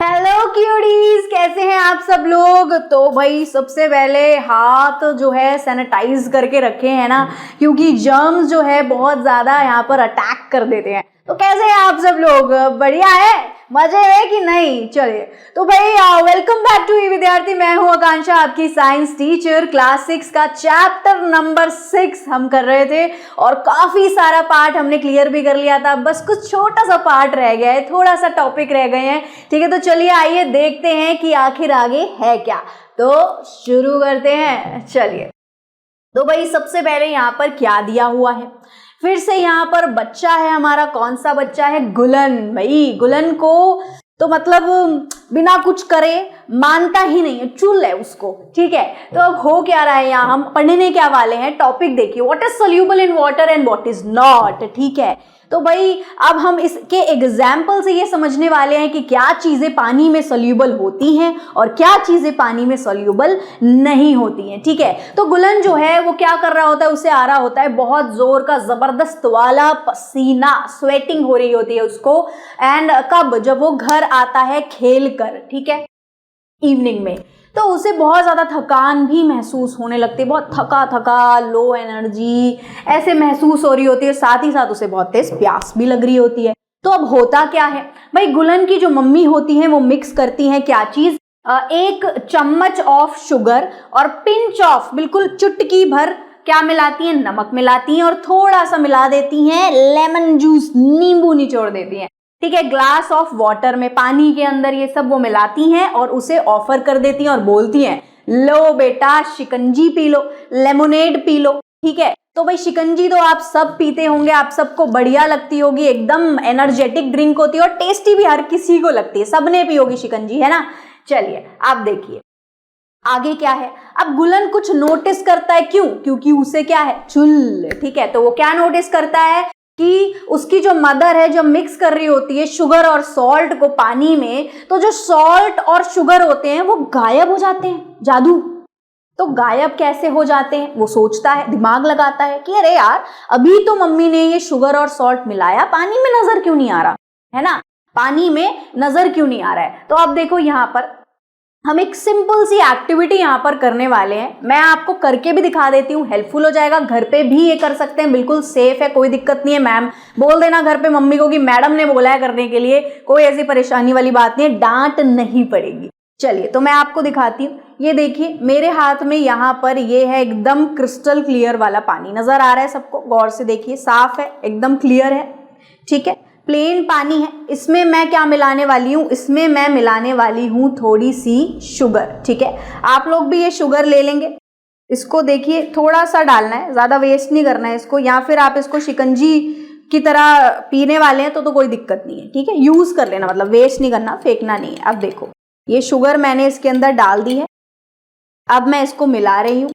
Hello क्यूडीज, कैसे हैं आप सब लोग। तो भाई सबसे पहले हाथ जो है सैनिटाइज करके रखे हैं ना, क्योंकि जर्म्स जो है बहुत ज़्यादा यहाँ पर अटैक कर देते हैं। तो कैसे हैं आप सब लोग, बढ़िया है, मजे है कि नहीं। चलिए तो भाई वेलकम बैक टू विद्यार्थी। मैं हूँ आकांक्षा, आपकी साइंस टीचर। क्लास 6 का चैप्टर नंबर 6 हम कर रहे थे और काफी सारा पार्ट हमने क्लियर भी कर लिया था। बस कुछ छोटा सा पार्ट रह गया है, थोड़ा सा टॉपिक रह गए हैं। ठीक है, तो चलिए आइए देखते हैं कि आखिर आगे है क्या। तो शुरू करते हैं। चलिए तो भाई सबसे पहले यहाँ पर क्या दिया हुआ है, फिर से यहाँ पर बच्चा है हमारा। कौन सा बच्चा है? गुलन। भाई गुलन को तो मतलब बिना कुछ करे मानता ही नहीं है, चुल है उसको। ठीक है, तो अब हो क्या रहा है, यहाँ हम पढ़ने क्या वाले हैं। टॉपिक देखिए, what is soluble in water and what is not. ठीक है, तो भाई अब हम इसके एग्जाम्पल से ये समझने वाले हैं कि क्या चीजें पानी में सोल्यूबल होती हैं और क्या चीजें पानी में सोल्यूबल नहीं होती हैं। ठीक है, तो गुलन जो है वो क्या कर रहा होता है, उसे आ रहा होता है बहुत जोर का जबरदस्त वाला पसीना, स्वेटिंग हो रही होती है उसको। एंड कब? जब वो घर आता है खेल कर, ठीक है, इवनिंग में, तो उसे बहुत ज़्यादा थकान भी महसूस होने लगती है। बहुत थका थका, लो एनर्जी ऐसे महसूस हो रही होती है। साथ ही साथ उसे बहुत तेज प्यास भी लग रही होती है। तो अब होता क्या है भाई, गुलन की जो मम्मी होती है वो मिक्स करती हैं क्या चीज़, 1 चम्मच ऑफ शुगर और पिंच ऑफ, बिल्कुल चुटकी भर क्या मिलाती हैं, नमक मिलाती हैं और थोड़ा सा मिला देती हैं लेमन जूस, नींबू निचोड़ देती हैं। ठीक है, ग्लास ऑफ वाटर में, पानी के अंदर ये सब वो मिलाती हैं और उसे ऑफर कर देती हैं और बोलती हैं लो बेटा शिकंजी P low, lemonade P low. ठीक है, तो भाई शिकंजी तो आप सब पीते होंगे, आप सबको बढ़िया लगती होगी, एकदम एनर्जेटिक ड्रिंक होती है और टेस्टी भी हर किसी को लगती है, सबने पी होगी शिकंजी, है ना। चलिए आप देखिए आगे क्या है। अब गुलन कुछ नोटिस करता है, क्यों? क्योंकि उसे क्या है, चुल। ठीक है, तो वो क्या नोटिस करता है कि उसकी जो मदर है, जो मिक्स कर रही होती है शुगर और सॉल्ट को पानी में, तो जो सॉल्ट और शुगर होते हैं वो गायब हो जाते हैं। जादू। तो गायब कैसे हो जाते हैं, वो सोचता है, दिमाग लगाता है कि अरे यार अभी तो मम्मी ने ये शुगर और सॉल्ट मिलाया, पानी में नजर क्यों नहीं आ रहा है ना, पानी में नजर क्यों नहीं आ रहा है। तो अब देखो यहाँ पर हम एक सिंपल सी एक्टिविटी यहाँ पर करने वाले हैं। मैं आपको करके भी दिखा देती हूँ, हेल्पफुल हो जाएगा। घर पे भी ये कर सकते हैं, बिल्कुल सेफ है, कोई दिक्कत नहीं है। मैम बोल देना घर पे मम्मी को कि मैडम ने बोला है करने के लिए, कोई ऐसी परेशानी वाली बात नहीं है, डांट नहीं पड़ेगी। चलिए तो मैं आपको दिखाती हूँ। ये देखिए मेरे हाथ में यहाँ पर ये है एकदम क्रिस्टल क्लियर वाला पानी, नजर आ रहा है सबको, गौर से देखिए, साफ है, एकदम क्लियर है। ठीक है, प्लेन पानी है। इसमें मैं क्या मिलाने वाली हूँ, इसमें मैं मिलाने वाली हूँ थोड़ी सी शुगर। ठीक है, आप लोग भी ये शुगर ले लेंगे, इसको देखिए थोड़ा सा डालना है, ज़्यादा वेस्ट नहीं करना है इसको, या फिर आप इसको शिकंजी की तरह पीने वाले हैं तो कोई दिक्कत नहीं है। ठीक है, यूज़ कर लेना, मतलब वेस्ट नहीं करना, फेंकना नहीं है। अब देखो ये शुगर मैंने इसके अंदर डाल दी है, अब मैं इसको मिला रही हूँ।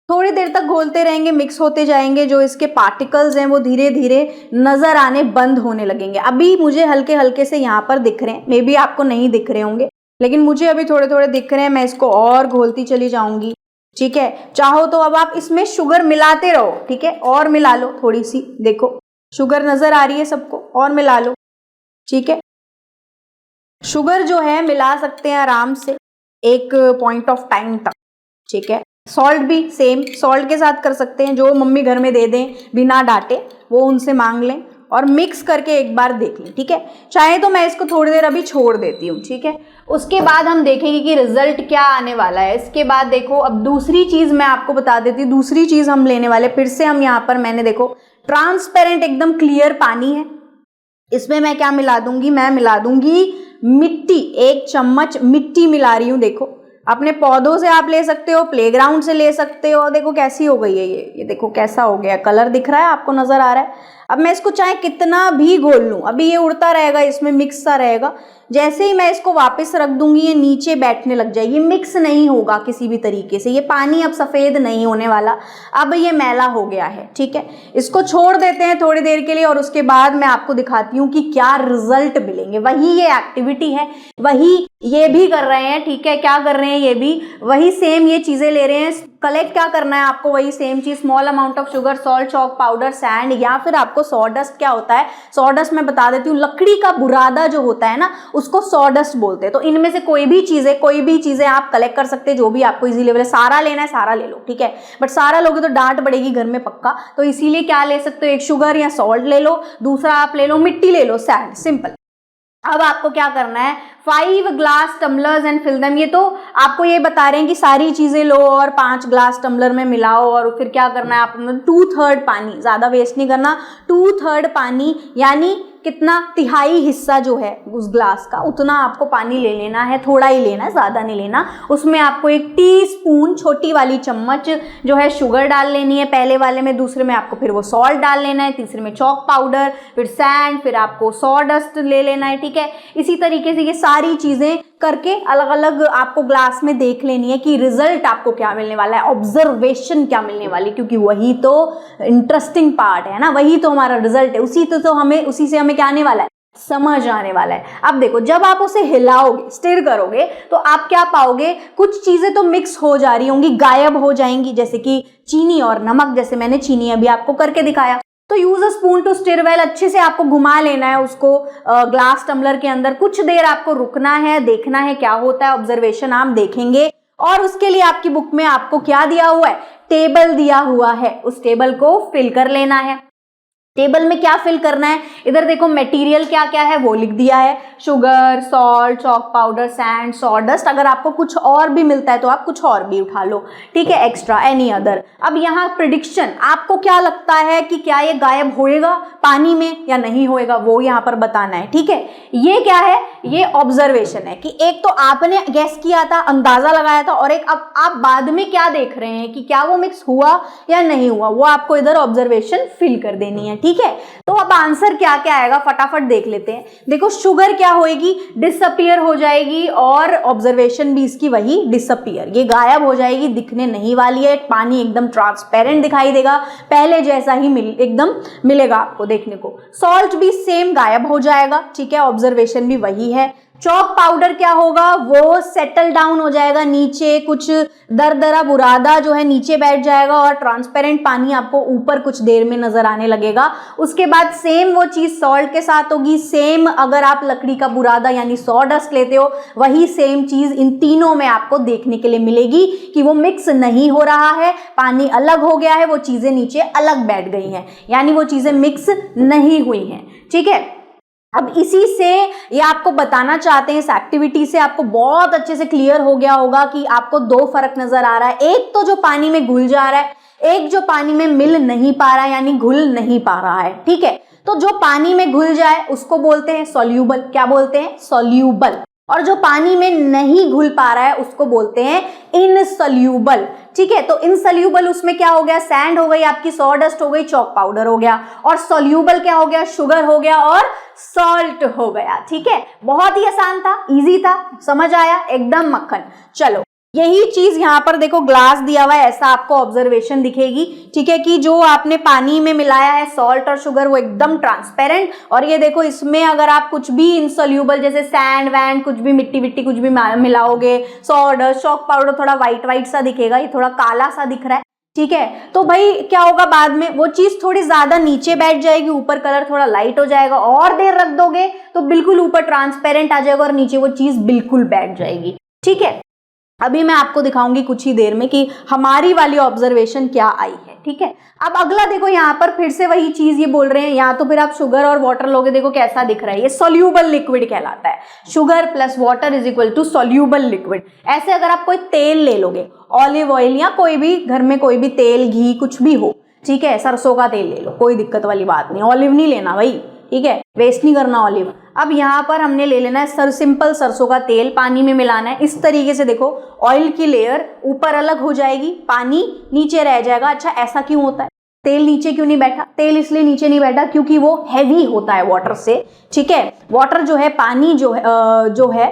थोड़ी देर तक घोलते रहेंगे, मिक्स होते जाएंगे, जो इसके पार्टिकल्स हैं वो धीरे धीरे नजर आने बंद होने लगेंगे। अभी मुझे हल्के हल्के से यहाँ पर दिख रहे हैं, मे बी आपको नहीं दिख रहे होंगे, लेकिन मुझे अभी थोड़े थोड़े दिख रहे हैं। मैं इसको और घोलती चली जाऊंगी। ठीक है, चाहो तो अब आप इसमें शुगर मिलाते रहो। ठीक है, और मिला लो थोड़ी सी, देखो शुगर नजर आ रही है सबको, और मिला लो। ठीक है, शुगर जो है मिला सकते हैं आराम से एक पॉइंट ऑफ टाइम तक। ठीक है, सॉल्ट भी सेम, सॉल्ट के साथ कर सकते हैं, जो मम्मी घर में दे दें बिना डांटे वो उनसे मांग लें और मिक्स करके एक बार देख लें। ठीक है, चाहे तो मैं इसको थोड़ी देर अभी छोड़ देती हूँ। ठीक है, उसके बाद हम देखेंगे कि रिजल्ट क्या आने वाला है। इसके बाद देखो अब दूसरी चीज़ मैं आपको बता देती हूँ, दूसरी चीज़ हम लेने वाले, फिर से हम यहाँ पर, मैंने देखो ट्रांसपेरेंट एकदम क्लियर पानी है, इसमें मैं क्या मिला दूंगी, मैं मिला दूंगी मिट्टी, 1 चम्मच मिट्टी मिला रही हूँ। देखो अपने पौधों से आप ले सकते हो, प्लेग्राउंड से ले सकते हो। देखो कैसी हो गई है ये देखो कैसा हो गया, कलर दिख रहा है आपको, नजर आ रहा है। अब मैं इसको चाहे कितना भी घोल लूँ, अभी ये उड़ता रहेगा, इसमें मिक्स सा रहेगा। जैसे ही मैं इसको वापस रख दूंगी ये नीचे बैठने लग जाएगी, मिक्स नहीं होगा किसी भी तरीके से, ये पानी अब सफ़ेद नहीं होने वाला, अब ये मैला हो गया है। ठीक है, इसको छोड़ देते हैं थोड़ी देर के लिए और उसके बाद मैं आपको दिखाती हूँ कि क्या रिजल्ट मिलेंगे। वही ये एक्टिविटी है, वही ये भी कर रहे हैं। ठीक है, क्या कर रहे हैं, ये भी वही सेम ये चीज़ें ले रहे हैं, कलेक्ट क्या करना है आपको, वही सेम चीज, small amount of sugar, salt, chalk powder, sand, या फिर आपको सॉडस्ट। क्या होता है सॉडस्ट, मैं बता देती हूँ, लकड़ी का बुरादा जो होता है ना उसको सॉडस्ट बोलते हैं। तो इनमें से कोई भी चीजें आप कलेक्ट कर सकते हैं, जो भी आपको इजी लेवल है। सारा लेना है सारा ले लो, ठीक है, बट सारा लोगे तो डांट पड़ेगी घर में पक्का, तो इसीलिए क्या ले सकते हो, एक शुगर या सॉल्ट ले लो, दूसरा आप ले लो मिट्टी ले लो, सैंड, सिंपल। अब आपको क्या करना है, 5 glass tumblers and fill them. ये तो आपको ये बता रहे हैं कि सारी चीजें लो और 5 ग्लास टम्बलर में मिलाओ, और फिर क्या करना है आपको, 2/3 पानी, ज्यादा वेस्ट नहीं करना, 2/3 पानी, यानी कितना, तिहाई हिस्सा जो है उस ग्लास का उतना आपको पानी ले लेना है, थोड़ा ही लेना है, ज्यादा नहीं लेना। उसमें आपको 1 टीस्पून, छोटी वाली चम्मच जो है शुगर डाल लेनी है पहले वाले में, दूसरे में आपको फिर वो सॉल्ट डाल लेना है, तीसरे में चॉक पाउडर, फिर सैंड, फिर आपको सॉडस्ट ले लेना है, ठीक है। इसी तरीके से ये सारी चीजें करके अलग अलग आपको ग्लास में देख लेनी है कि रिजल्ट आपको क्या मिलने वाला है, ऑब्जर्वेशन क्या मिलने वाली, क्योंकि वही तो इंटरेस्टिंग पार्ट है ना, वही तो हमारा रिजल्ट है, उसी से हमें क्या आने वाला है, समझ आने वाला है। अब देखो, जब आप उसे हिलाओगे, स्टिर करोगे, तो आप क्या पाओगे, कुछ चीजें तो मिक्स हो जा रही होंगी, गायब हो जाएंगी, जैसे कि चीनी और नमक, जैसे मैंने चीनी अभी आपको करके दिखाया। तो use a spoon to stir well, अच्छे से आपको घुमा लेना है उसको ग्लास टम्बलर के अंदर, कुछ देर आपको रुकना है, देखना है क्या होता है, ऑब्जर्वेशन आप देखेंगे। और उसके लिए आपकी बुक में आपको क्या दिया हुआ है, टेबल दिया हुआ है, उस टेबल को फिल कर लेना है। टेबल में क्या फिल करना है, इधर देखो मटेरियल क्या क्या है वो लिख दिया है, sugar, salt, chalk powder, sand, sawdust. अगर आपको कुछ और भी मिलता है तो आप कुछ और भी उठा लो, ठीक है, एक्स्ट्रा, एनी अदर। अब यहाँ प्रिडिक्शन, आपको क्या लगता है कि क्या ये गायब होएगा पानी में या नहीं होएगा, वो यहाँ पर बताना है, ठीक है। ये क्या है, ये ऑब्जर्वेशन है कि एक तो आपने गेस किया था, अंदाजा लगाया था, और एक अब आप बाद में क्या देख रहे हैं कि क्या वो मिक्स हुआ या नहीं हुआ, वो आपको इधर ऑब्जर्वेशन फिल कर देनी है, ठीक है। तो अब आंसर क्या क्या आएगा फटाफट देख लेते हैं। देखो, शुगर क्या होएगी, डिसअपियर हो जाएगी, और ऑब्जर्वेशन भी इसकी वही डिसअपियर, ये गायब हो जाएगी, दिखने नहीं वाली है, पानी एकदम ट्रांसपेरेंट दिखाई देगा, पहले जैसा ही एकदम मिलेगा आपको देखने को। सॉल्ट भी सेम गायब हो जाएगा, ठीक है, ऑब्जर्वेशन भी वही है। चॉक पाउडर क्या होगा, वो सेटल डाउन हो जाएगा नीचे, कुछ दरदरा बुरादा जो है नीचे बैठ जाएगा, और ट्रांसपेरेंट पानी आपको ऊपर कुछ देर में नजर आने लगेगा। उसके बाद सेम वो चीज सॉल्ट के साथ होगी, सेम अगर आप लकड़ी का बुरादा यानी सॉडस्ट लेते हो, वही सेम चीज इन तीनों में आपको देखने के लिए मिलेगी कि वो मिक्स नहीं हो रहा है, पानी अलग हो गया है, वो चीजें नीचे अलग बैठ गई हैं, यानी वो चीजें मिक्स नहीं हुई हैं, ठीक है। अब इसी से ये आपको बताना चाहते हैं, इस एक्टिविटी से आपको बहुत अच्छे से क्लियर हो गया होगा कि आपको 2 फर्क नजर आ रहा है, एक तो जो पानी में घुल जा रहा है, एक जो पानी में मिल नहीं पा रहा है, यानी घुल नहीं पा रहा है, ठीक है। तो जो पानी में घुल जाए उसको बोलते हैं सॉल्यूबल, क्या बोलते हैं, सॉल्यूबल, और जो पानी में नहीं घुल पा रहा है उसको बोलते हैं इनसॉल्यूबल, ठीक है। तो इनसॉल्यूबल उसमें क्या हो गया, सैंड हो गई आपकी, सॉडस्ट हो गई, चॉक पाउडर हो गया, और सॉल्यूबल क्या हो गया, शुगर हो गया और सॉल्ट हो गया, ठीक है। बहुत ही आसान था, इजी था, समझ आया, एकदम मक्खन। चलो, यही चीज यहाँ पर देखो, ग्लास दिया हुआ है, ऐसा आपको ऑब्जर्वेशन दिखेगी, ठीक है, कि जो आपने पानी में मिलाया है सॉल्ट और शुगर वो एकदम ट्रांसपेरेंट, और ये देखो इसमें अगर आप कुछ भी इनसॉल्यूबल जैसे सैंड वैंड कुछ भी मिट्टी विट्टी कुछ भी मिलाओगे, सॉडस्ट, चॉक पाउडर, थोड़ा व्हाइट व्हाइट सा दिखेगा, ये थोड़ा काला सा दिख रहा है, ठीक है। तो भाई क्या होगा, बाद में वो चीज थोड़ी ज्यादा नीचे बैठ जाएगी, ऊपर कलर थोड़ा लाइट हो जाएगा, और देर रख दोगे तो बिल्कुल ऊपर ट्रांसपेरेंट आ जाएगा और नीचे वो चीज बिल्कुल बैठ जाएगी, ठीक है। अभी मैं आपको दिखाऊंगी कुछ ही देर में कि हमारी वाली ऑब्जर्वेशन क्या आई है, ठीक है। अब अगला देखो, यहाँ पर फिर से वही चीज ये बोल रहे हैं, यहाँ तो फिर आप शुगर और वाटर लोगे, देखो कैसा दिख रहा है, ये सॉल्यूबल लिक्विड कहलाता है, sugar plus water is equal to soluble liquid. ऐसे अगर आप कोई तेल ले लोगे, ऑलिव ऑयल या कोई भी घर में कोई भी तेल, घी कुछ भी हो, ठीक है, सरसों का तेल ले लो, कोई दिक्कत वाली बात नहीं, ऑलिव नहीं लेना भाई, ठीक है, वेस्ट नहीं करना ऑलिव। अब यहाँ पर हमने ले लेना है सिंपल सरसों का तेल, पानी में मिलाना है, इस तरीके से देखो, ऑयल की लेयर ऊपर अलग हो जाएगी, पानी नीचे रह जाएगा। अच्छा, ऐसा क्यों होता है, तेल नीचे क्यों नहीं बैठा, तेल इसलिए नीचे नहीं बैठा क्योंकि वो हैवी होता है वाटर से, ठीक है। वाटर जो है, पानी जो है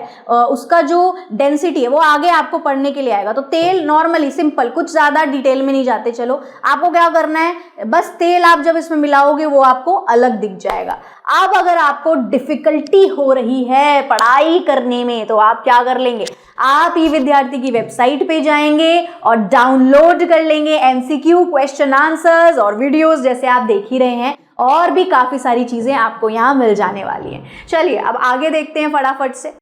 उसका जो डेंसिटी है वो आगे आपको पढ़ने के लिए आएगा। तो तेल नॉर्मली सिंपल, कुछ ज्यादा डिटेल में नहीं जाते, चलो आपको क्या करना है, बस तेल आप जब इसमें मिलाओगे वो आपको अलग दिख जाएगा। अब अगर आपको डिफिकल्टी हो रही है पढ़ाई करने में तो आप क्या कर लेंगे, आप ई विद्यार्थी की वेबसाइट पे जाएंगे और डाउनलोड कर लेंगे एमसीक्यू, क्वेश्चन आंसर्स और वीडियोस, जैसे आप देख ही रहे हैं, और भी काफी सारी चीजें आपको यहाँ मिल जाने वाली हैं। चलिए अब आगे देखते हैं फटाफट से।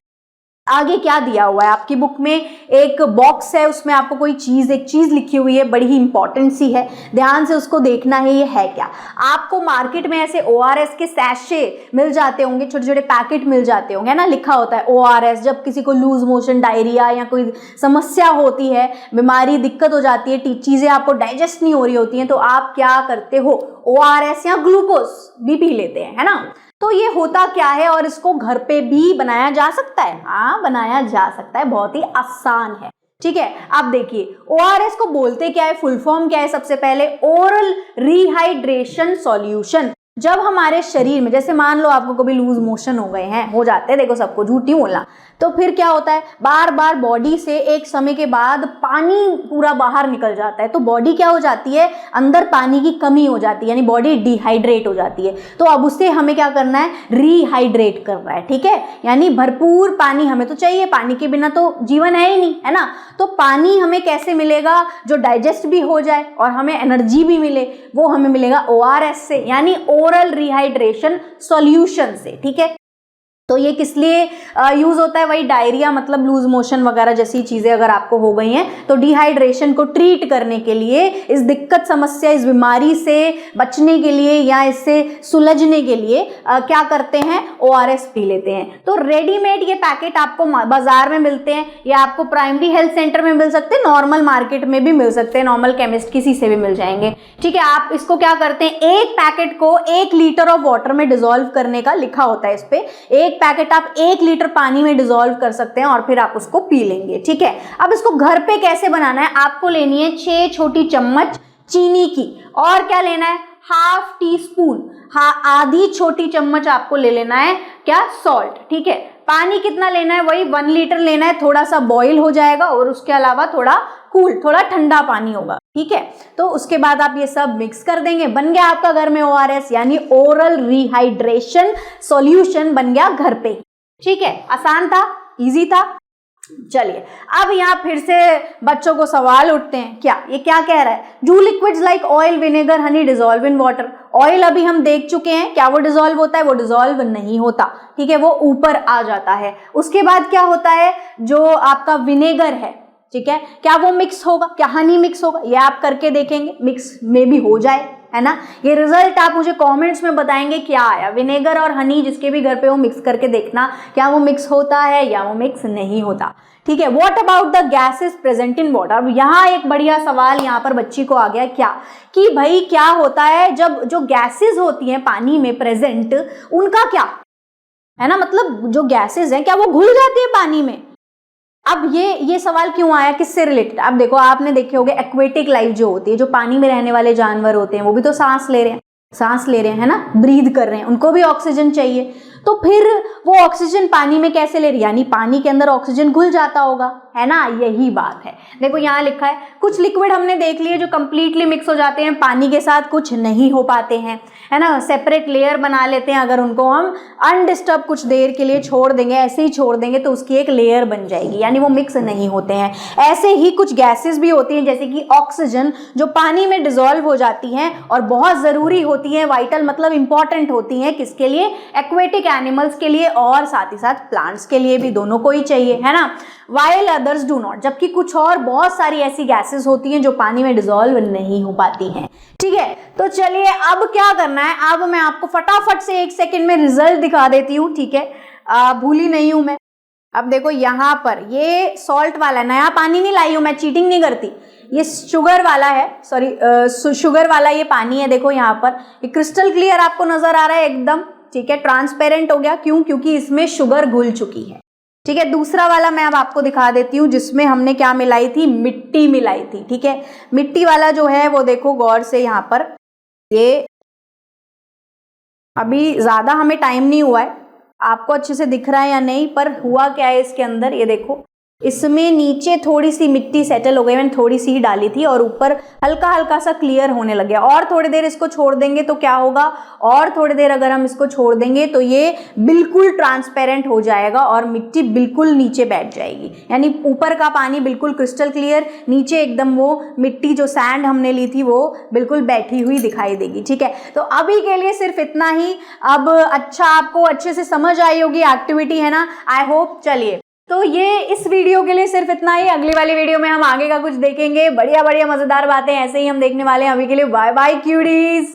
आगे क्या दिया हुआ है आपकी बुक में, एक बॉक्स है, उसमें आपको कोई चीज, एक चीज लिखी हुई है, बड़ी ही इंपॉर्टेंट सी है, ध्यान से उसको देखना है। ये है क्या, आपको मार्केट में ऐसे ORS के सैशे मिल जाते होंगे, छोटे छोटे पैकेट मिल जाते होंगे, है ना, लिखा होता है ORS। जब किसी को लूज मोशन, डायरिया या कोई समस्या होती है, बीमारी, दिक्कत हो जाती है, चीजें आपको डाइजेस्ट नहीं हो रही होती हैं, तो आप क्या करते हो, ORS या ग्लूकोज भी पी लेते हैं, है ना। तो ये होता क्या है और इसको घर पे भी बनाया जा सकता है, हाँ बनाया जा सकता है, बहुत ही आसान है। ठीक है, अब देखिए ORS को बोलते क्या है, फुल फॉर्म क्या है, सबसे पहले ओरल रिहाइड्रेशन सॉल्यूशन। जब हमारे शरीर में, जैसे मान लो आपको कभी लूज मोशन हो गए हैं, हो जाते हैं, देखो सबको, झूठ नहीं बोलना, तो फिर क्या होता है, बार बार बॉडी से एक समय के बाद पानी पूरा बाहर निकल जाता है, तो बॉडी क्या हो जाती है, अंदर पानी की कमी हो जाती है, यानी बॉडी डिहाइड्रेट हो जाती है। तो अब उससे हमें क्या करना है, रिहाइड्रेट करना है। ठीक है, यानी भरपूर पानी हमें तो चाहिए, पानी के बिना तो जीवन है ही नहीं, है ना। तो पानी हमें कैसे मिलेगा, जो डाइजेस्ट भी हो जाए और हमें एनर्जी भी मिले, वो हमें मिलेगा ORS से, यानी ओरल रिहाइड्रेशन सॉल्यूशन से। ठीक है, तो ये किस लिए यूज होता है, वही डायरिया मतलब लूज मोशन वगैरह जैसी चीजें अगर आपको हो गई हैं, तो डिहाइड्रेशन को ट्रीट करने के लिए, इस दिक्कत, समस्या, इस बीमारी से बचने के लिए या इससे सुलझने के लिए क्या करते हैं, ORS पी लेते हैं। तो रेडीमेड ये पैकेट आपको बाजार में मिलते हैं, या आपको प्राइमरी हेल्थ सेंटर में मिल सकते हैं, नॉर्मल मार्केट में भी मिल सकते हैं, नॉर्मल केमिस्ट किसी से भी मिल जाएंगे। ठीक है, आप इसको क्या करते हैं, एक पैकेट को 1 लीटर ऑफ वाटर में डिसॉल्व करने का लिखा होता है इस पे, एक पैकेट आप 1 लीटर पानी में डिसॉल्व कर सकते हैं और फिर आप उसको पी लेंगे। ठीक है, अब इसको घर पे कैसे बनाना है, आपको लेनी है 6 छोटी चम्मच चीनी की, और क्या लेना है, ½ टीस्पून, आधी छोटी चम्मच आपको ले लेना है क्या, सॉल्ट। ठीक है, पानी कितना लेना है, वही 1 लीटर लेना है, थोड़ा सा बॉईल हो जाएगा और उसके अलावा थोड़ा कूल, थोड़ा ठंडा पानी होगा। ठीक है, तो उसके बाद आप ये सब मिक्स कर देंगे, बन गया आपका घर में ORS, यानी ओरल रिहाइड्रेशन सॉल्यूशन बन गया घर पे। ठीक है, आसान था, इजी था। चलिए अब यहाँ फिर से बच्चों को सवाल उठते हैं, क्या ये क्या कह रहा है, do liquids like oil, vinegar, Honey dissolve in water. Oil अभी हम देख चुके हैं, क्या वो डिसॉल्व होता है, वो डिसॉल्व नहीं होता। ठीक है, वो ऊपर आ जाता है। उसके बाद क्या होता है, जो आपका विनेगर है, ठीक है, क्या वो मिक्स होगा, क्या हनी मिक्स होगा, ये आप करके देखेंगे, मिक्स में भी हो जाए, है ना। ये रिजल्ट आप मुझे कमेंट्स में बताएंगे क्या आया, विनेगर और हनी जिसके भी घर पे हो मिक्स करके देखना, क्या वो मिक्स होता है या वो मिक्स नहीं होता। ठीक है, what about the gases present in water. अब यहाँ एक बढ़िया सवाल यहाँ पर बच्ची को आ गया, क्या कि भाई क्या होता है जब जो गैसेस होती हैं पानी में प्रेजेंट, उनका क्या है ना, मतलब जो गैसेस हैं क्या वो घुल जाती है पानी में। अब ये सवाल क्यों आया, किससे रिलेटेड, अब देखो आपने देखे होंगे एक्वेटिक लाइफ जो होती है, जो पानी में रहने वाले जानवर होते हैं, वो भी तो सांस ले रहे हैं, है ना, ब्रीद कर रहे हैं, उनको भी ऑक्सीजन चाहिए। तो फिर वो ऑक्सीजन पानी में कैसे ले रही, यानी पानी के अंदर ऑक्सीजन घुल जाता होगा, है ना, यही बात है। देखो यहाँ लिखा है, कुछ लिक्विड हमने देख लिए जो कंप्लीटली मिक्स हो जाते हैं पानी के साथ, कुछ नहीं हो पाते हैं, है ना, सेपरेट लेयर बना लेते हैं। अगर उनको हम अनडिस्टर्ब कुछ देर के लिए छोड़ देंगे, ऐसे ही छोड़ देंगे, तो उसकी एक लेयर बन जाएगी, यानी वो मिक्स नहीं होते हैं। ऐसे ही कुछ गैसेस भी होती हैं, जैसे कि ऑक्सीजन, जो पानी में डिसॉल्व हो जाती हैं और बहुत ज़रूरी होती हैं, वाइटल मतलब इंपॉर्टेंट होती हैं, किसके लिए, एक्वेटिक एनिमल्स के लिए और साथ ही साथ प्लांट्स के लिए भी, दोनों को ही चाहिए, है ना। वाइल अदर्स डू नॉट, जबकि कुछ और बहुत सारी ऐसी गैसेस होती हैं जो पानी में डिसॉल्व नहीं हो पाती हैं। ठीक है, तो चलिए अब क्या करना है, अब मैं आपको फटाफट से 1 सेकंड में रिजल्ट दिखा देती हूँ। ठीक है, भूली नहीं हूं मैं। अब देखो यहाँ पर ये सॉल्ट वाला, नया पानी नहीं लाई हूं मैं, चीटिंग नहीं करती, ये शुगर वाला है, सॉरी शुगर वाला ये पानी है। देखो यहाँ पर ये क्रिस्टल क्लियर आपको नजर आ रहा है एकदम, ठीक है, ट्रांसपेरेंट हो गया, क्यों, क्योंकि इसमें शुगर घुल चुकी है। ठीक है, दूसरा वाला मैं अब आपको दिखा देती हूँ, जिसमें हमने क्या मिलाई थी, मिट्टी मिलाई थी। ठीक है, मिट्टी वाला जो है वो देखो गौर से, यहाँ पर ये अभी ज्यादा हमें टाइम नहीं हुआ है, आपको अच्छे से दिख रहा है या नहीं, पर हुआ क्या है इसके अंदर, ये देखो इसमें नीचे थोड़ी सी मिट्टी सेटल हो गई, मैंने थोड़ी सी ही डाली थी, और ऊपर हल्का हल्का सा क्लियर होने लग गया। और थोड़ी देर इसको छोड़ देंगे तो क्या होगा, और थोड़ी देर अगर हम इसको छोड़ देंगे तो ये बिल्कुल ट्रांसपेरेंट हो जाएगा और मिट्टी बिल्कुल नीचे बैठ जाएगी, यानी ऊपर का पानी बिल्कुल क्रिस्टल क्लियर, नीचे एकदम वो मिट्टी जो सैंड हमने ली थी वो बिल्कुल बैठी हुई दिखाई देगी। ठीक है, तो अभी के लिए सिर्फ इतना ही। अब अच्छा, आपको अच्छे से समझ आई होगी एक्टिविटी, है ना, आई होप। चलिए, तो ये इस वीडियो के लिए सिर्फ इतना ही। अगली वाली वीडियो में हम आगे का कुछ देखेंगे, बढ़िया बढ़िया मजेदार बातें ऐसे ही हम देखने वाले हैं। अभी के लिए बाय बाय क्यूडीज।